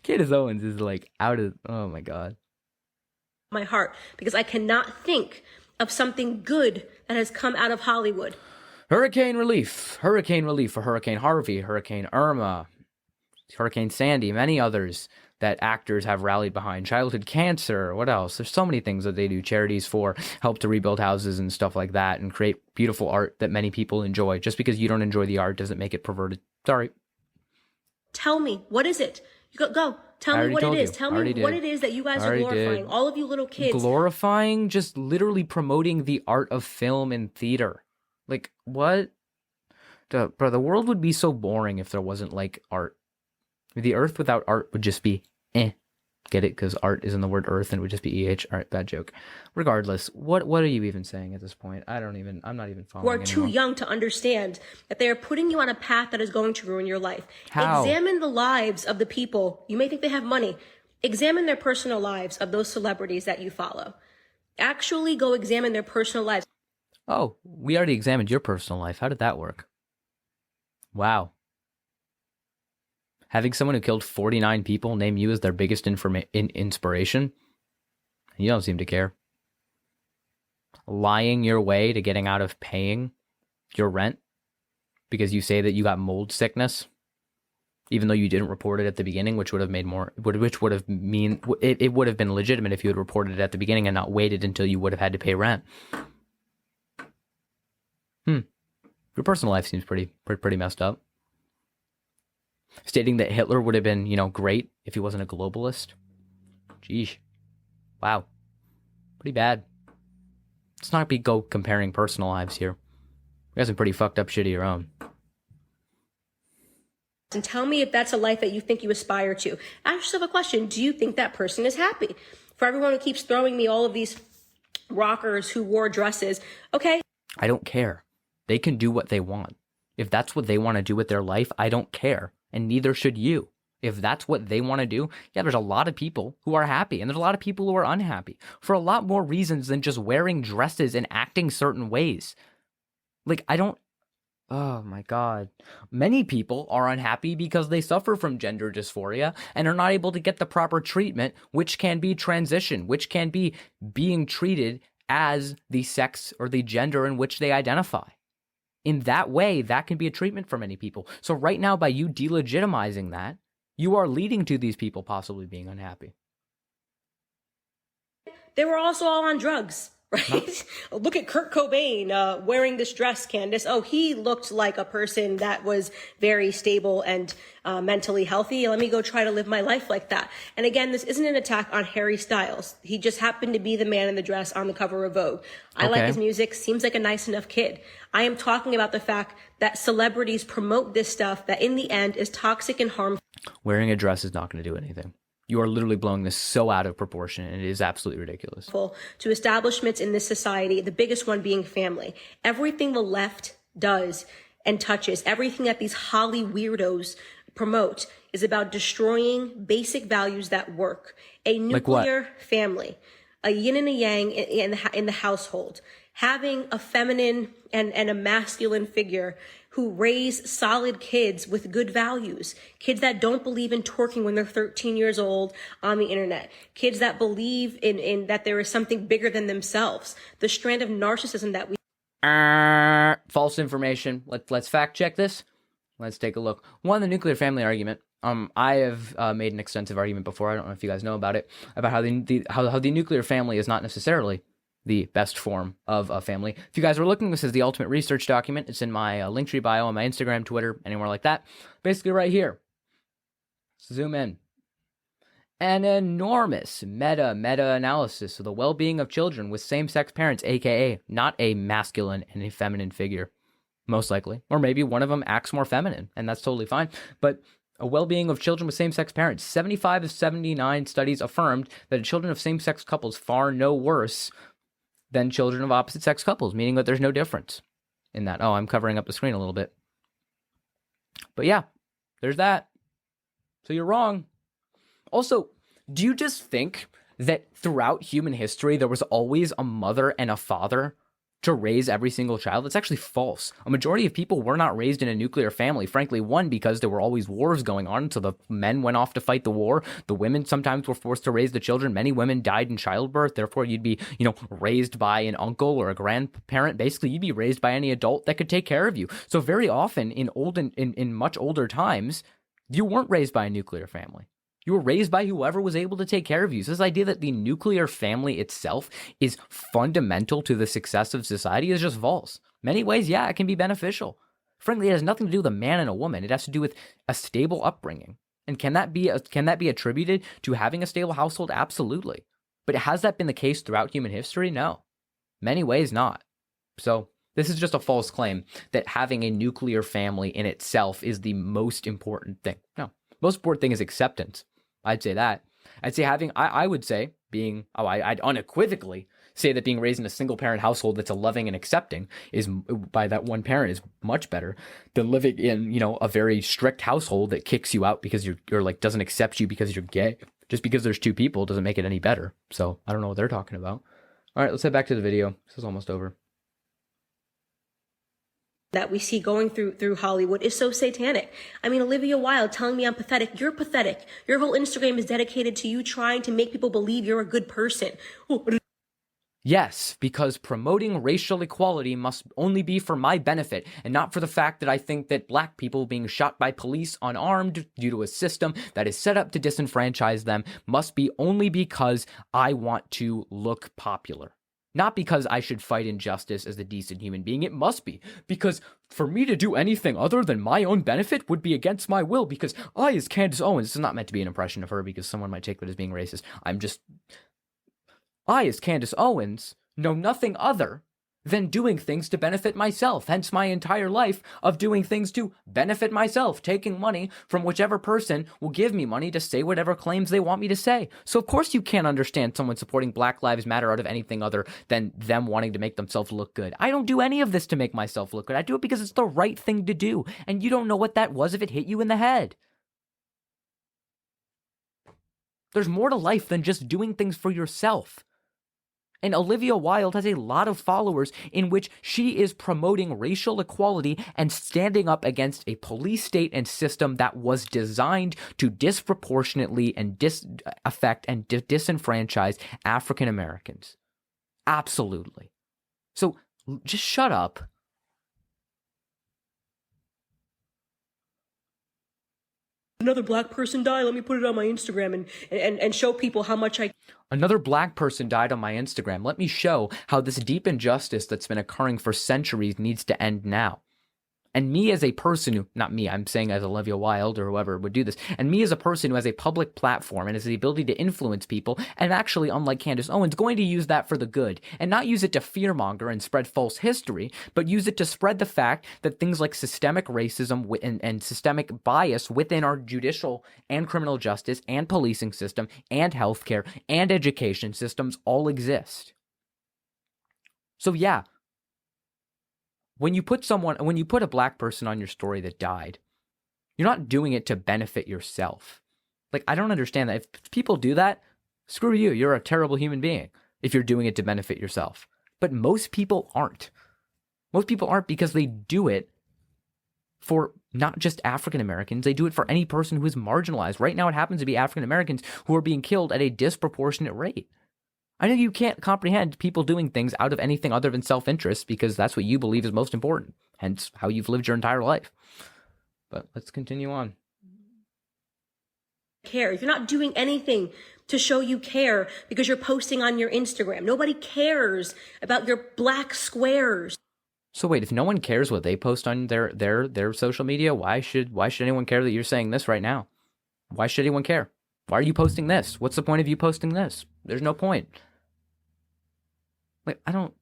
Candace Owens is like out of, oh my God. My heart, because I cannot think of something good that has come out of Hollywood. Hurricane relief for Hurricane Harvey, Hurricane Irma, Hurricane Sandy, many others that actors have rallied behind. Childhood cancer, what else? There's so many things that they do charities for, help to rebuild houses and stuff like that, and create beautiful art that many people enjoy. Just because you don't enjoy the art doesn't make it perverted. Sorry. Tell me, what is it? Go. Tell me what it is. Tell me what it is that you guys are glorifying. All of you little kids. Glorifying? Just literally promoting the art of film and theater. Like, what? Bro, the world would be so boring if there wasn't, like, art. The earth without art would just be eh. Get it? Because art is in the word earth and it would just be EH. All right, bad joke. Regardless, what are you even saying at this point? I'm not even following You are too young to understand that they are putting you on a path that is going to ruin your life. How? Examine the lives of the people. You may think they have money. Examine their personal lives of those celebrities that you follow. Actually go examine their personal lives. Oh, we already examined your personal life. How did that work? Wow. Having someone who killed 49 people name you as their biggest inspiration? You don't seem to care. Lying your way to getting out of paying your rent because you say that you got mold sickness, even though you didn't report it at the beginning, which would have made more, which would have it would have been legitimate if you had reported it at the beginning and not waited until you would have had to pay rent. Your personal life seems pretty messed up. Stating that Hitler would have been, great if he wasn't a globalist. Geesh. Wow. Pretty bad. Let's not go comparing personal lives here. You guys have pretty fucked up shit of your own. And tell me if that's a life that you think you aspire to. Ask yourself a question. Do you think that person is happy? For everyone who keeps throwing me all of these rockers who wore dresses, okay. I don't care. They can do what they want. If that's what they want to do with their life, I don't care. And neither should you. If that's what they want to do, yeah, there's a lot of people who are happy and there's a lot of people who are unhappy for a lot more reasons than just wearing dresses and acting certain ways. Oh my God. Many people are unhappy because they suffer from gender dysphoria and are not able to get the proper treatment, which can be transition, which can be being treated as the sex or the gender in which they identify. In that way, that can be a treatment for many people. So right now, by you delegitimizing that, you are leading to these people possibly being unhappy. They were also all on drugs, right? Look at Kurt Cobain wearing this dress, Candace. Oh, he looked like a person that was very stable and mentally healthy. Let me go try to live my life like that. And again, this isn't an attack on Harry Styles. He just happened to be the man in the dress on the cover of Vogue. I like his music. Seems like a nice enough kid. I am talking about the fact that celebrities promote this stuff that in the end is toxic and harmful. Wearing a dress is not going to do anything. You are literally blowing this so out of proportion, and it is absolutely ridiculous. To establishments in this society, the biggest one being family. Everything the left does and touches, everything that these Holly weirdos promote is about destroying basic values that work. A nuclear family, a yin and a yang in the household, having a feminine and a masculine figure who raise solid kids with good values, kids that don't believe in twerking when they're 13 years old on the internet, kids that believe in that there is something bigger than themselves. The strand of narcissism that we false information. Let's fact check this. Let's take a look. One, the nuclear family argument. I have made an extensive argument before. I don't know if you guys know about it, about how the nuclear family is not necessarily the best form of a family. If you guys are looking, this is the ultimate research document. It's in my Linktree bio on my Instagram, Twitter, anywhere like that. Basically right here. Zoom in. An enormous meta-analysis of the well-being of children with same-sex parents, aka not a masculine and a feminine figure, most likely. Or maybe one of them acts more feminine, and that's totally fine. But a well-being of children with same-sex parents. 75 of 79 studies affirmed that children of same-sex couples far no worse than children of opposite-sex couples, meaning that there's no difference in that. Oh, I'm covering up the screen a little bit. But yeah, there's that. So you're wrong. Also, do you just think that throughout human history, there was always a mother and a father to raise every single child? That's actually false. A majority of people were not raised in a nuclear family. Frankly, one, because there were always wars going on, so the men went off to fight the war. The women sometimes were forced to raise the children. Many women died in childbirth. Therefore, you'd be, raised by an uncle or a grandparent. Basically, you'd be raised by any adult that could take care of you. So very often in much older times, you weren't raised by a nuclear family. You were raised by whoever was able to take care of you. So this idea that the nuclear family itself is fundamental to the success of society is just false. Many ways, yeah, it can be beneficial. Frankly, it has nothing to do with a man and a woman. It has to do with a stable upbringing. And can that be attributed to having a stable household? Absolutely. But has that been the case throughout human history? No. Many ways not. So this is just a false claim that having a nuclear family in itself is the most important thing. No. Most important thing is acceptance. I'd say that. I'd say I'd unequivocally say that being raised in a single parent household that's a loving and accepting is, by that one parent, is much better than living in, a very strict household that kicks you out because you're like, doesn't accept you because you're gay. Just because there's two people doesn't make it any better. So I don't know what they're talking about. All right, let's head back to the video. This is almost over. that we see going through Hollywood is so satanic. I mean, Olivia Wilde telling me I'm pathetic. You're pathetic. Your whole Instagram is dedicated to you trying to make people believe you're a good person. Yes, because promoting racial equality must only be for my benefit, and not for the fact that I think that black people being shot by police unarmed due to a system that is set up to disenfranchise them must be only because I want to look popular. Not because I should fight injustice as a decent human being. It must be because for me to do anything other than my own benefit would be against my will, because I, as Candace Owens, this is not meant to be an impression of her because someone might take that as being racist. I, as Candace Owens, know nothing other than doing things to benefit myself. Hence my entire life of doing things to benefit myself, taking money from whichever person will give me money to say whatever claims they want me to say. So of course you can't understand someone supporting Black Lives Matter out of anything other than them wanting to make themselves look good. I don't do any of this to make myself look good. I do it because it's the right thing to do. And you don't know what that was if it hit you in the head. There's more to life than just doing things for yourself. And Olivia Wilde has a lot of followers in which she is promoting racial equality and standing up against a police state and system that was designed to disproportionately and affect and disenfranchise African Americans. Absolutely. So just shut up. Another black person died. Let me put it on my Instagram and show people how much I... Another black person died on my Instagram. Let me show how this deep injustice that's been occurring for centuries needs to end now. And me as a person who, not me, I'm saying as Olivia Wilde or whoever would do this, and me as a person who has a public platform and has the ability to influence people, and actually, unlike Candace Owens, going to use that for the good, and not use it to fearmonger and spread false history, but use it to spread the fact that things like systemic racism and systemic bias within our judicial and criminal justice and policing system and healthcare and education systems all exist. So yeah, when you put a black person on your story that died, you're not doing it to benefit yourself. Like, I don't understand that. If people do that, screw you. You're a terrible human being if you're doing it to benefit yourself. But most people aren't. Most people aren't because they do it for not just African Americans. They do it for any person who is marginalized. Right now, it happens to be African Americans who are being killed at a disproportionate rate. I know you can't comprehend people doing things out of anything other than self-interest because that's what you believe is most important, hence how you've lived your entire life. But let's continue on. Care. You're not doing anything to show you care because you're posting on your Instagram. Nobody cares about your black squares. So wait, if no one cares what they post on their social media, why should anyone care that you're saying this right now? Why should anyone care? Why are you posting this? What's the point of you posting this? There's no point. Like, I don't...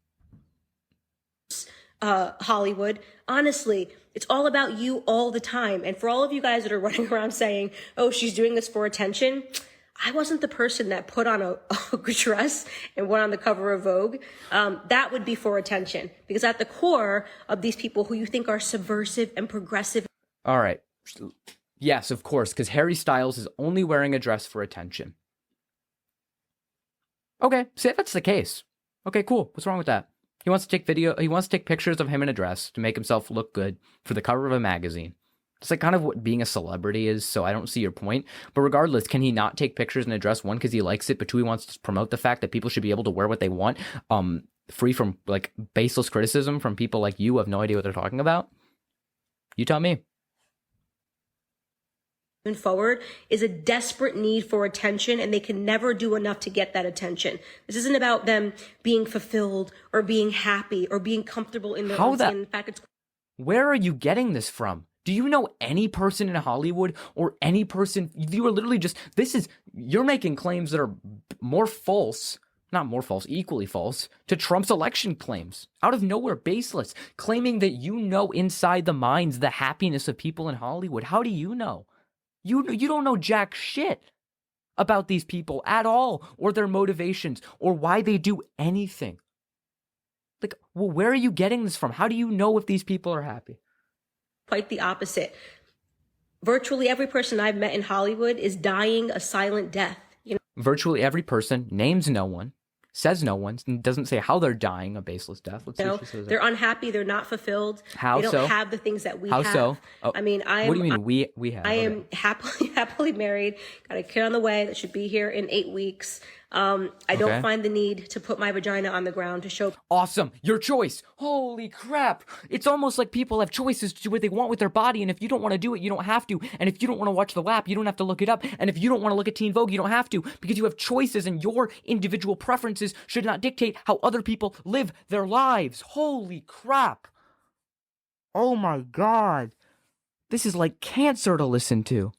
Hollywood, honestly, it's all about you all the time. And for all of you guys that are running around saying, oh, she's doing this for attention, I wasn't the person that put on a dress and went on the cover of Vogue. That would be for attention. Because at the core of these people who you think are subversive and progressive... All right. Yes, of course, because Harry Styles is only wearing a dress for attention. Okay, say that's the case. Okay, cool. What's wrong with that? He wants to take pictures of him in a dress to make himself look good for the cover of a magazine. It's like kind of what being a celebrity is, so I don't see your point. But regardless, can he not take pictures in a dress? One, because he likes it, but two, he wants to promote the fact that people should be able to wear what they want, free from like baseless criticism from people like you who have no idea what they're talking about? You tell me. Forward is a desperate need for attention, and they can never do enough to get that attention. This isn't about them being fulfilled or being happy or being comfortable in their own skin. In fact, it's... Where are you getting this from? Do you know any person in Hollywood or any person? You are literally just, you're making claims that are equally false to Trump's election claims. Out of nowhere, baseless, claiming that you know inside the minds the happiness of people in Hollywood. How do you know? You don't know jack shit about these people at all, or their motivations, or why they do anything. Like, well, where are you getting this from? How do you know if these people are happy? Quite the opposite. Virtually every person I've met in Hollywood is dying a silent death. You know? Virtually every person, names no one, says no one, and doesn't say how they're dying a baseless death. Let's see if she says They're unhappy. They're not fulfilled. How they don't so? have the things that we How have. so? Oh, I mean, what do you mean we have? I am happily married. Got a kid on the way that should be here in 8 weeks. I don't find the need to put my vagina on the ground to show. Awesome. Your choice. Holy crap. It's almost like people have choices to do what they want with their body. And if you don't want to do it, you don't have to. And if you don't want to watch the WAP, you don't have to look it up. And if you don't want to look at Teen Vogue, you don't have to, because you have choices, and your individual preferences should not dictate how other people live their lives. Holy crap. Oh my God. This is like cancer to listen to.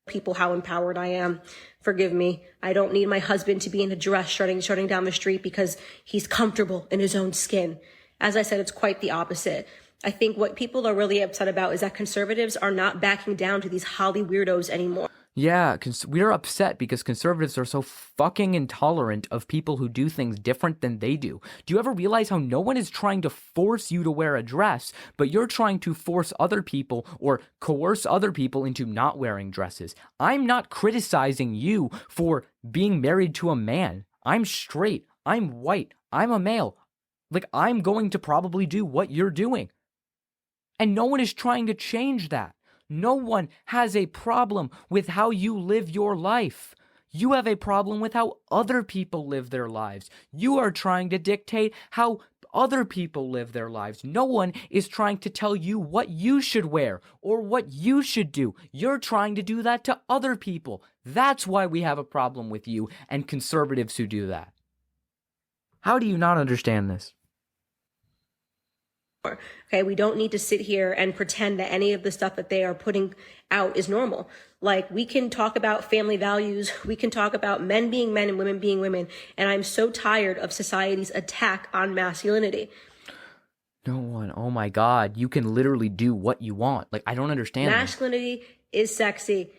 People how empowered I am. Forgive me. I don't need my husband to be in a dress strutting down the street because he's comfortable in his own skin. As I said, it's quite the opposite. I think what people are really upset about is that conservatives are not backing down to these Holly weirdos anymore. Yeah, we're upset because conservatives are so fucking intolerant of people who do things different than they do. Do you ever realize how no one is trying to force you to wear a dress, but you're trying to force other people or coerce other people into not wearing dresses? I'm not criticizing you for being married to a man. I'm straight. I'm white. I'm a male. Like, I'm going to probably do what you're doing. And no one is trying to change that. No one has a problem with how you live your life. You have a problem with how other people live their lives. You are trying to dictate how other people live their lives. No one is trying to tell you what you should wear or what you should do. You're trying to do that to other people. That's why we have a problem with you and conservatives who do that. How do you not understand this? Okay, we don't need to sit here and pretend that any of the stuff that they are putting out is normal. Like, we can talk about family values, we can talk about men being men and women being women, and I'm so tired of society's attack on masculinity. No one, oh my God, you can literally do what you want. Like, I don't understand. Masculinity is sexy.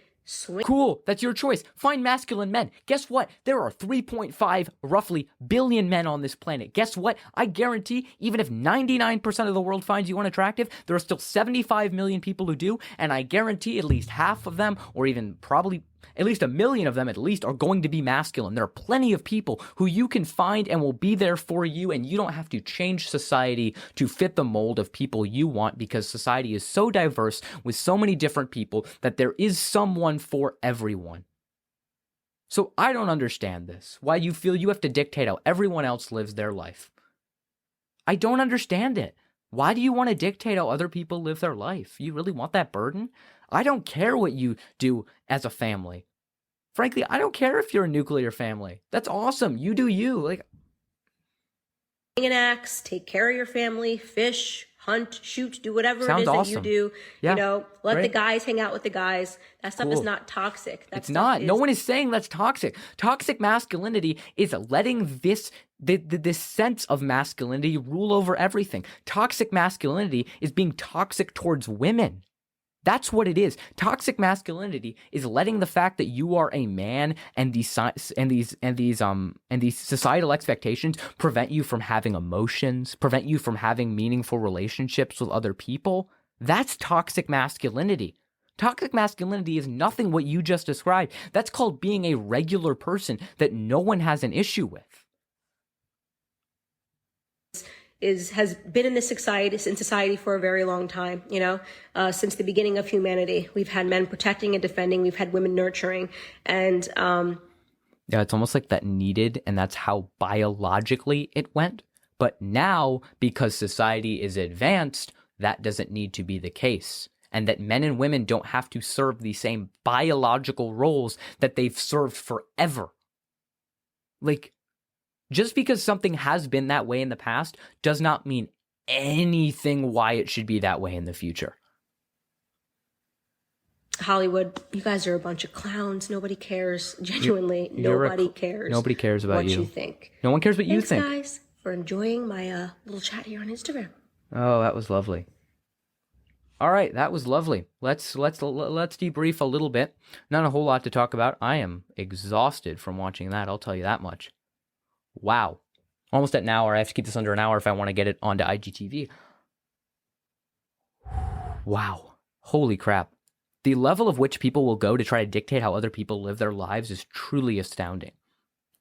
Cool, that's your choice. Find masculine men. Guess what? There are 3.5 roughly billion men on this planet. Guess what? I guarantee even if 99% of the world finds you unattractive, there are still 75 million people who do, and I guarantee at least half of them, or even probably at least 1 million of them at least, are going to be masculine. There are plenty of people who you can find and will be there for you, and you don't have to change society to fit the mold of people you want, because society is so diverse with so many different people that there is someone for everyone. So I don't understand this. Why you feel you have to dictate how everyone else lives their life. I don't understand it. Why do you want to dictate how other people live their life? You really want that burden? I don't care what you do as a family. Frankly, I don't care if you're a nuclear family. That's awesome. You do you. Like, an axe, take care of your family, fish, hunt, shoot, do whatever it is awesome. that you do. Yeah, you know, let right. the guys hang out with the guys. That stuff is not toxic. It's not. No one is saying that's toxic. Toxic masculinity is letting this sense of masculinity rule over everything. Toxic masculinity is being toxic towards women. That's what it is. Toxic masculinity is letting the fact that you are a man and these societal expectations prevent you from having emotions, prevent you from having meaningful relationships with other people. That's toxic masculinity. Toxic masculinity is nothing what you just described. That's called being a regular person that no one has an issue with. Has been in this society for a very long time, you know, since the beginning of humanity. We've had men protecting and defending. We've had women nurturing. And yeah, it's almost like that needed, and that's how biologically it went. But now, because society is advanced, that doesn't need to be the case. And that men and women don't have to serve the same biological roles that they've served forever. Like, just because something has been that way in the past does not mean anything why it should be that way in the future. Hollywood, you guys are a bunch of clowns. Nobody cares. Genuinely, nobody cares. Nobody cares about what you think. No one cares what you think. Thanks, guys, for enjoying my little chat here on Instagram. Oh, that was lovely. All right, that was lovely. Let's debrief a little bit. Not a whole lot to talk about. I am exhausted from watching that. I'll tell you that much. Wow. Almost at an hour. I have to keep this under an hour if I want to get it onto IGTV. Wow. Holy crap. The level of which people will go to try to dictate how other people live their lives is truly astounding.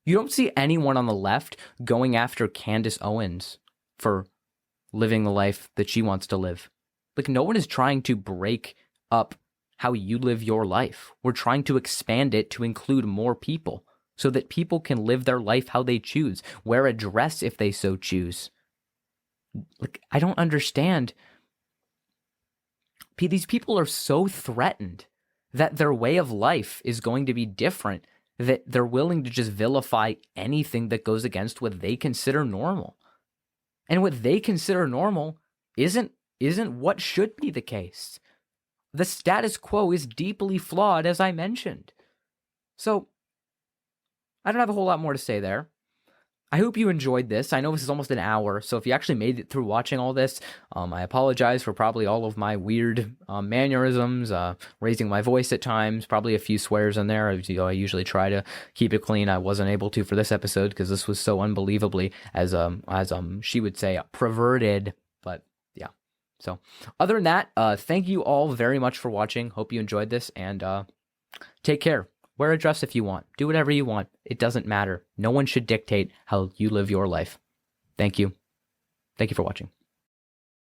You don't see anyone on the left going after Candace Owens for living the life that she wants to live. Like, no one is trying to break up how you live your life. We're trying to expand it to include more people so that people can live their life how they choose, wear a dress if they so choose. Like, I don't understand. These people are so threatened that their way of life is going to be different, that they're willing to just vilify anything that goes against what they consider normal. And what they consider normal isn't what should be the case. The status quo is deeply flawed, as I mentioned. So, I don't have a whole lot more to say there. I hope you enjoyed this. I know this is almost an hour, so if you actually made it through watching all this, I apologize for probably all of my weird mannerisms, raising my voice at times, probably a few swears in there. I usually try to keep it clean. I wasn't able to for this episode because this was so unbelievably, as she would say, perverted. But yeah. So other than that, thank you all very much for watching. Hope you enjoyed this, and take care. Wear a dress if you want. Do whatever you want. It doesn't matter. No one should dictate how you live your life. Thank you. Thank you for watching.